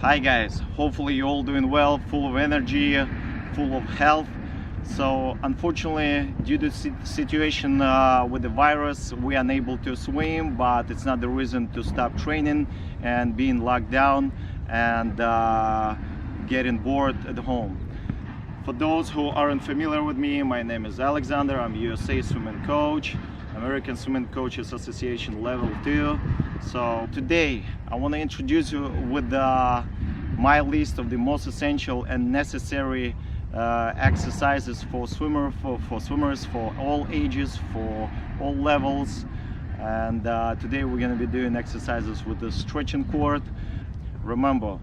Hi guys, hopefully you're all doing well, full of energy, full of health. So unfortunately, due to the situation with the virus, we are unable to swim, but it's not the reason to stop training and being locked down and getting bored at home. For those who aren't familiar with me, my name is Alexander. I'm USA swimming coach, American Swimming Coaches Association Level 2. So today I want to introduce you with my list of the most essential and necessary exercises for swimmers for all ages, for all levels. And today we're going to be doing exercises with the stretching cord. Remember,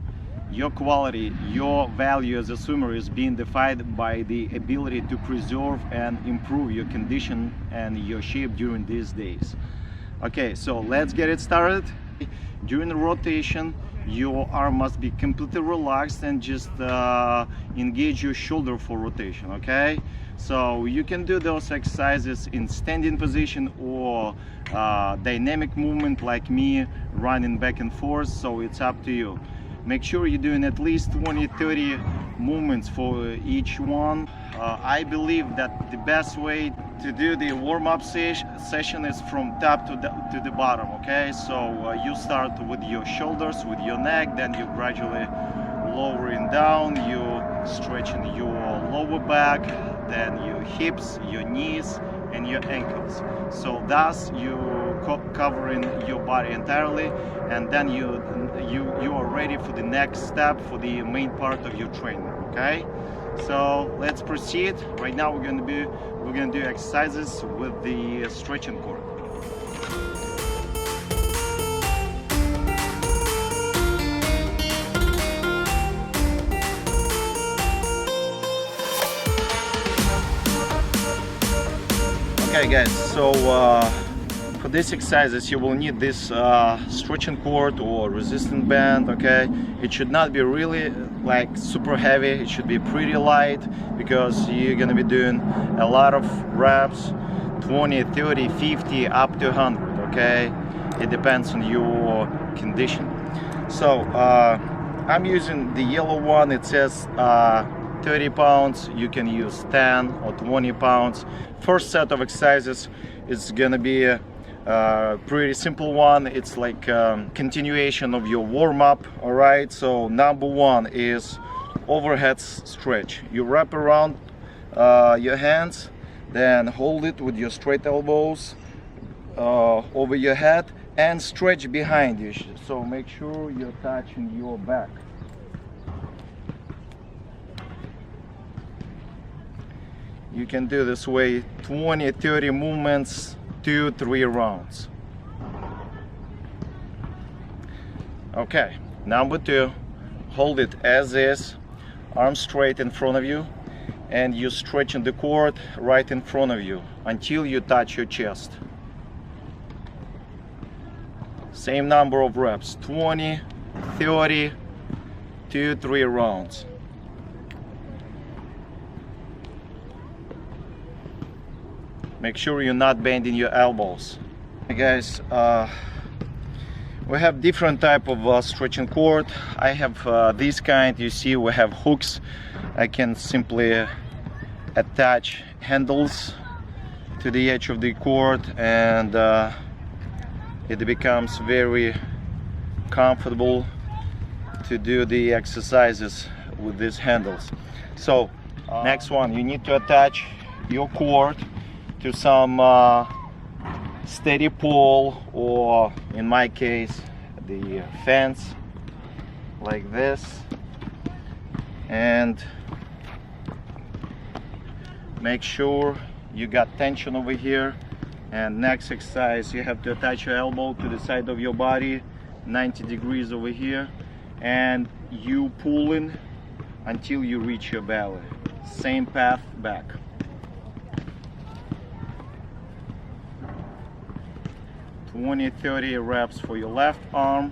your quality, your value as a swimmer is being defined by the ability to preserve and improve your condition and your shape during these days. Okay, so let's get it started. During the rotation, your arm must be completely relaxed and just engage your shoulder for rotation. Okay, so you can do those exercises in standing position or dynamic movement like me, running back and forth, so it's up to you. Make sure you're doing at least 20-30 movements for each one. I believe that the best way to do the warm-up session is from top to the bottom. Okay, so you start with your shoulders, with your neck, then you gradually lowering down, you stretching your lower back, then your hips, your knees and your ankles. So thus you covering your body entirely, and then you are ready for the next step, for the main part of your training. Okay, so let's proceed. Right now we're going to do exercises with the stretching cord. Okay guys, so for these exercises you will need this stretching cord or resistance band. Okay, it should not be really like super heavy, it should be pretty light, because you're gonna be doing a lot of reps, 20, 30, 50, up to 100. Okay, it depends on your condition. So I'm using the yellow one. It says 30 pounds. You can use 10 or 20 pounds. First set of exercises is gonna be a pretty simple one. It's like continuation of your warm-up. All right, so number one is overhead stretch. You wrap around your hands, then hold it with your straight elbows over your head and stretch behind you. So make sure you're touching your back. You can do this way 20-30 movements, 2-3 rounds. Okay, number two, hold it as is, arms straight in front of you, and you stretching the cord right in front of you until you touch your chest. Same number of reps, 20, 30, 2-3 rounds. Make sure you're not bending your elbows. Hey guys, we have different type of stretching cord. I have this kind. You see, we have hooks. I can simply attach handles to the edge of the cord, and it becomes very comfortable to do the exercises with these handles. So next one, you need to attach your cord to some steady pole, or in my case the fence, like this, and make sure you got tension over here. And next exercise, you have to attach your elbow to the side of your body, 90 degrees over here, and you pulling until you reach your belly. Same path back. Twenty, 30 reps for your left arm,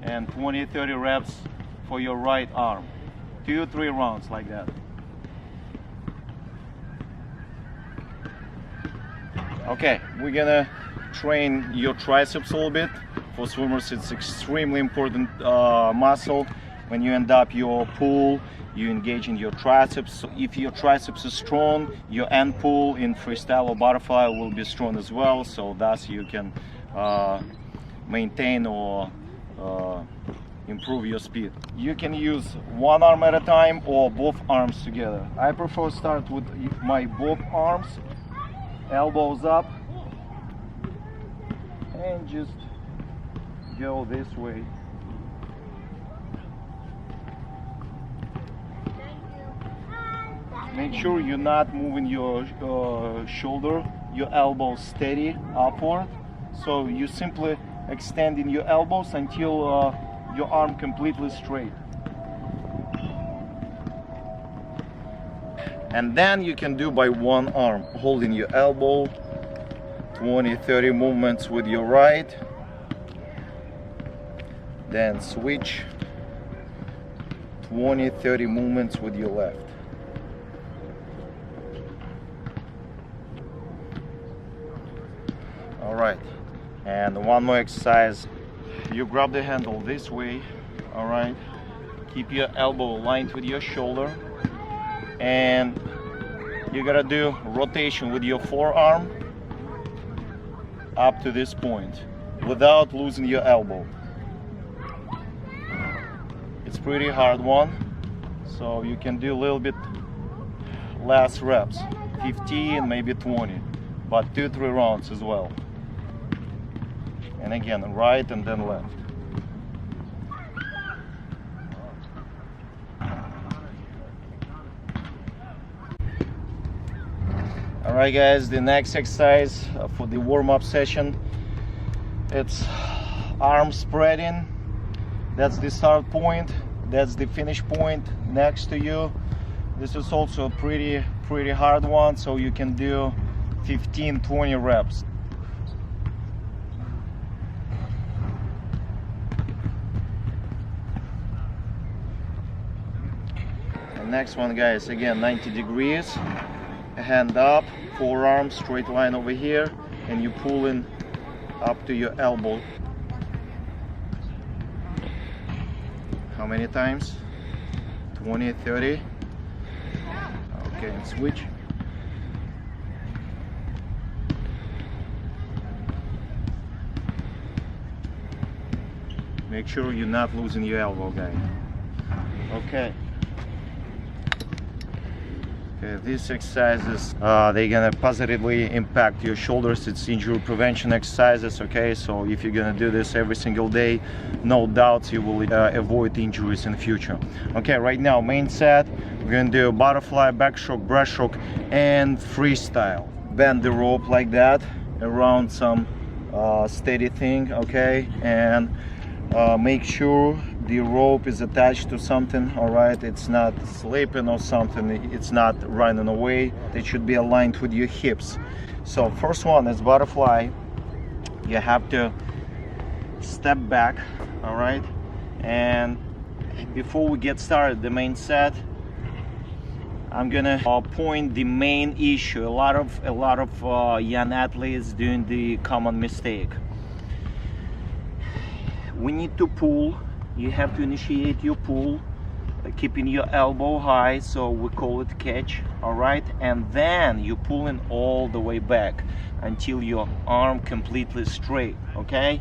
and 20-30 reps for your right arm. 2-3 rounds like that. Okay, we're gonna train your triceps a little bit. For swimmers, it's extremely important muscle. When you end up your pull, you engage in your triceps. So if your triceps is strong, your end pull in freestyle or butterfly will be strong as well. So thus you can maintain or improve your speed. You can use one arm at a time or both arms together. I prefer start with my both arms, elbows up, and just go this way. Make sure you're not moving your shoulder, your elbows steady upward. So you simply extending your elbows until your arm completely straight. And then you can do by one arm, holding your elbow, 20-30 movements with your right, then switch, 20-30 movements with your left. All right, and one more exercise. You grab the handle this way, all right? Keep your elbow aligned with your shoulder, and you gotta do rotation with your forearm up to this point without losing your elbow. It's pretty hard one, so you can do a little bit less reps, 15, maybe 20, but 2-3 rounds as well. And again, right and then left. Alright guys, the next exercise for the warm-up session, it's arm spreading. That's the start point, that's the finish point next to you. This is also a pretty hard one, so you can do 15-20 reps. Next one, guys, again 90 degrees, hand up, forearm straight line over here, and you pull in up to your elbow. How many times? 20, 30. Okay, and switch. Make sure you're not losing your elbow, guys. Okay. Okay, these exercises, they're gonna positively impact your shoulders. It's injury prevention exercises, okay? So if you're gonna do this every single day, no doubts you will avoid injuries in the future. Okay, right now, main set, we're gonna do butterfly, backstroke, breaststroke, and freestyle. Bend the rope like that around some steady thing, okay? And make sure the rope is attached to something, all right? It's not slipping or something, it's not running away. It should be aligned with your hips. So first one is butterfly. You have to step back, all right? And before we get started, the main set, I'm gonna point the main issue. A lot of young athletes doing the common mistake. We need to pull. You have to initiate your pull, keeping your elbow high, so we call it catch, all right? And then you pull in all the way back until your arm completely straight, okay?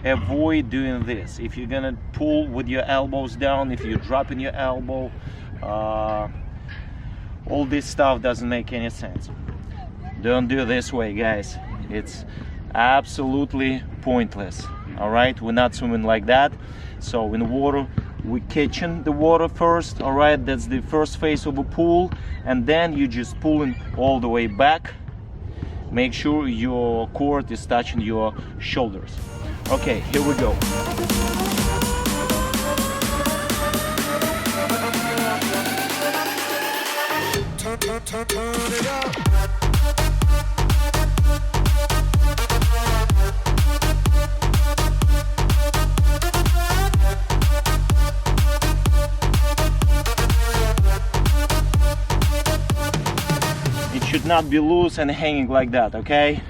Avoid doing this. If you're gonna pull with your elbows down, if you're dropping your elbow, all this stuff doesn't make any sense. Don't do it this way, guys. It's absolutely pointless. All right, we're not swimming like that. So in water, we're catching the water first, all right? That's the first phase of a pull, and then you just pulling all the way back. Make sure your cord is touching your shoulders. Okay, here we go. Turn it up. Should not be loose and hanging like that, okay?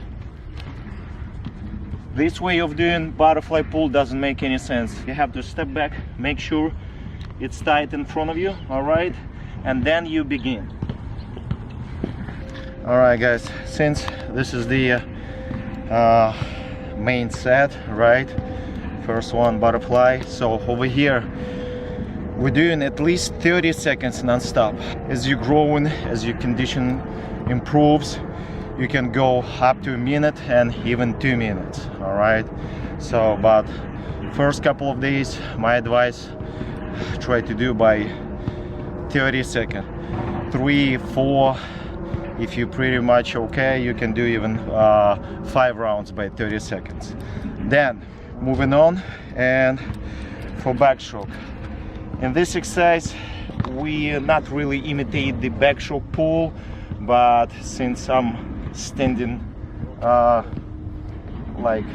This way of doing butterfly pull doesn't make any sense. You have to step back, make sure it's tight in front of you, all right, and then you begin. All right guys, since this is the main set, right, first one butterfly, so over here we're doing at least 30 seconds non-stop. As you're growing, as your condition improves, you can go up to a minute and even 2 minutes, all right. So but first couple of days, my advice, try to do by 30 seconds, 3, 4. If you're pretty much okay, you can do even 5 rounds by 30 seconds. Then moving on, and for backstroke, in this exercise we not really imitate the backstroke pull, but since I'm standing like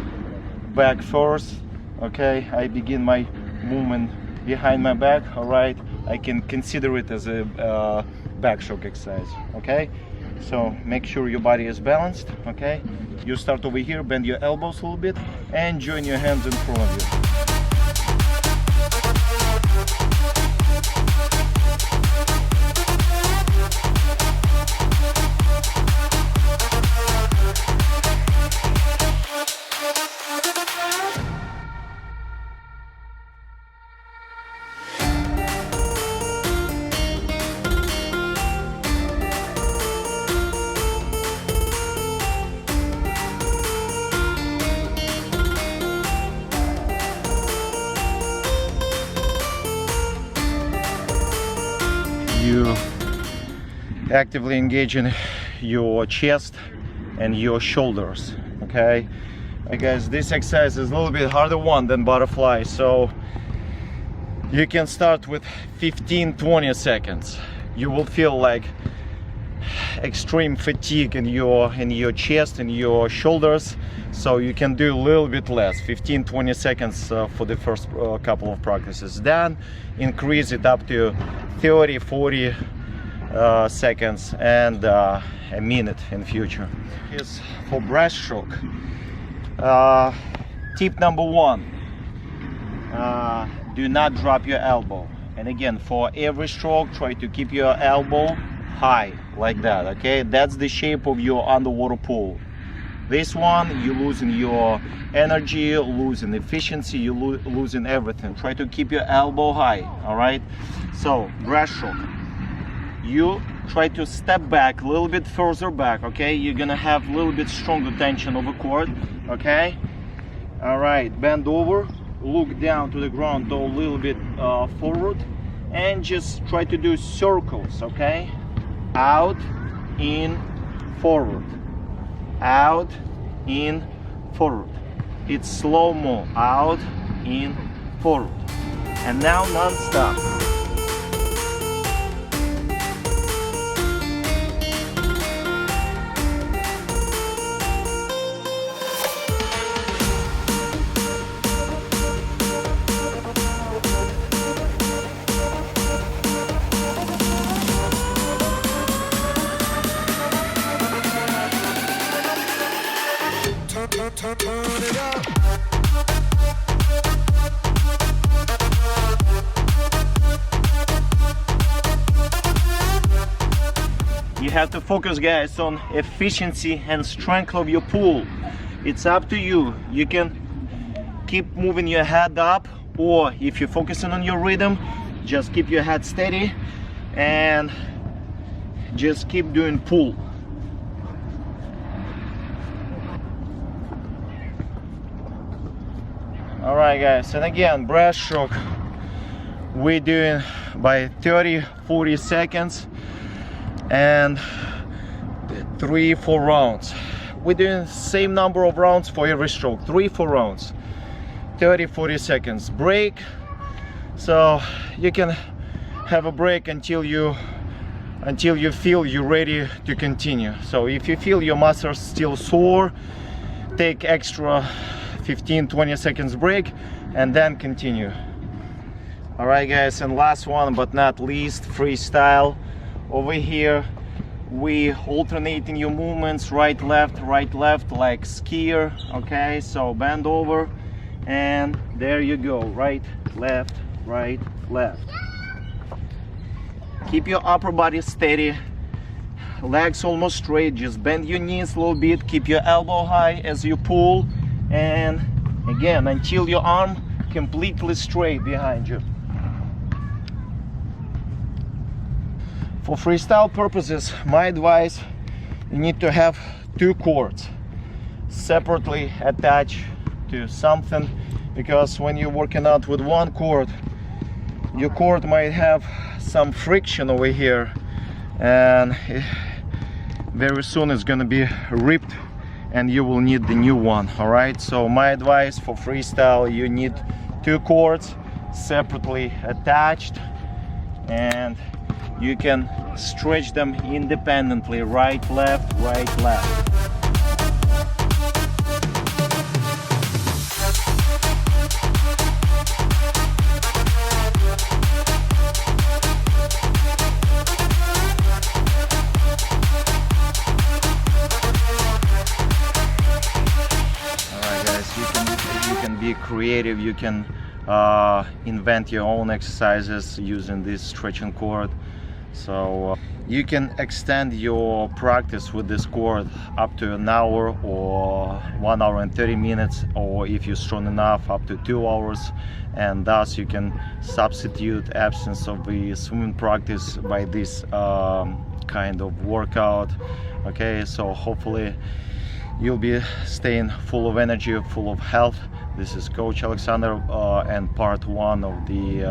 back first, okay, I begin my movement behind my back, all right. I can consider it as a backstroke exercise, okay. So make sure your body is balanced, okay. You start over here, bend your elbows a little bit and join your hands in front of you. You actively engage in your chest and your shoulders, okay. Guys, this exercise is a little bit harder one than butterfly, so you can start with 15-20 seconds. You will feel like extreme fatigue in your chest and your shoulders, so you can do a little bit less, 15-20 seconds for the first couple of practices. Then increase it up to 30-40 seconds and a minute in future. Here's for breaststroke. Tip number 1, do not drop your elbow. And again, for every stroke, try to keep your elbow high like that, okay. That's the shape of your underwater pool. This one, you're losing your energy, losing efficiency, you're losing everything. Try to keep your elbow high, all right. So breaststroke, you try to step back a little bit further back, okay. You're gonna have a little bit stronger tension of the cord, okay. All right, bend over, look down to the ground, go a little bit forward, and just try to do circles, okay. Out, in, forward, out, in, forward. It's slow-mo, out, in, forward. And now non-stop. Turn it up. You have to focus, guys, on efficiency and strength of your pull. It's up to you. You can keep moving your head up, or if you're focusing on your rhythm, just keep your head steady and just keep doing pull. All right, guys, and again, breaststroke, we're doing by 30-40 seconds and 3-4 rounds. We're doing same number of rounds for every stroke, 3-4 rounds, 30-40 seconds break, so you can have a break until you feel you're ready to continue. So if you feel your muscles still sore, take extra 15-20 seconds break and then continue. All right, guys, and last one but not least, freestyle. Over here we alternating your movements, right left like skier. Okay, so bend over and there you go, right left. Keep your upper body steady, legs almost straight, just bend your knees a little bit, keep your elbow high as you pull, and again until your arm completely straight behind you. For freestyle purposes, my advice, you need to have 2 cords separately attached to something, because when you're working out with 1 cord, your cord might have some friction over here, and very soon it's gonna be ripped and you will need the new one. All right, so my advice for freestyle, you need 2 cords separately attached, and you can stretch them independently, right left. You can be creative, you can invent your own exercises using this stretching cord. So you can extend your practice with this cord up to an hour or 1 hour and 30 minutes, or if you're strong enough, up to 2 hours, and thus you can substitute absence of the swimming practice by this kind of workout. Okay, so hopefully you'll be staying full of energy, full of health. This is Coach Alexander and part 1 of the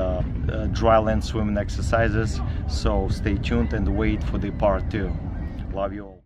Dryland swimming exercises. So stay tuned and wait for the part 2. Love you all.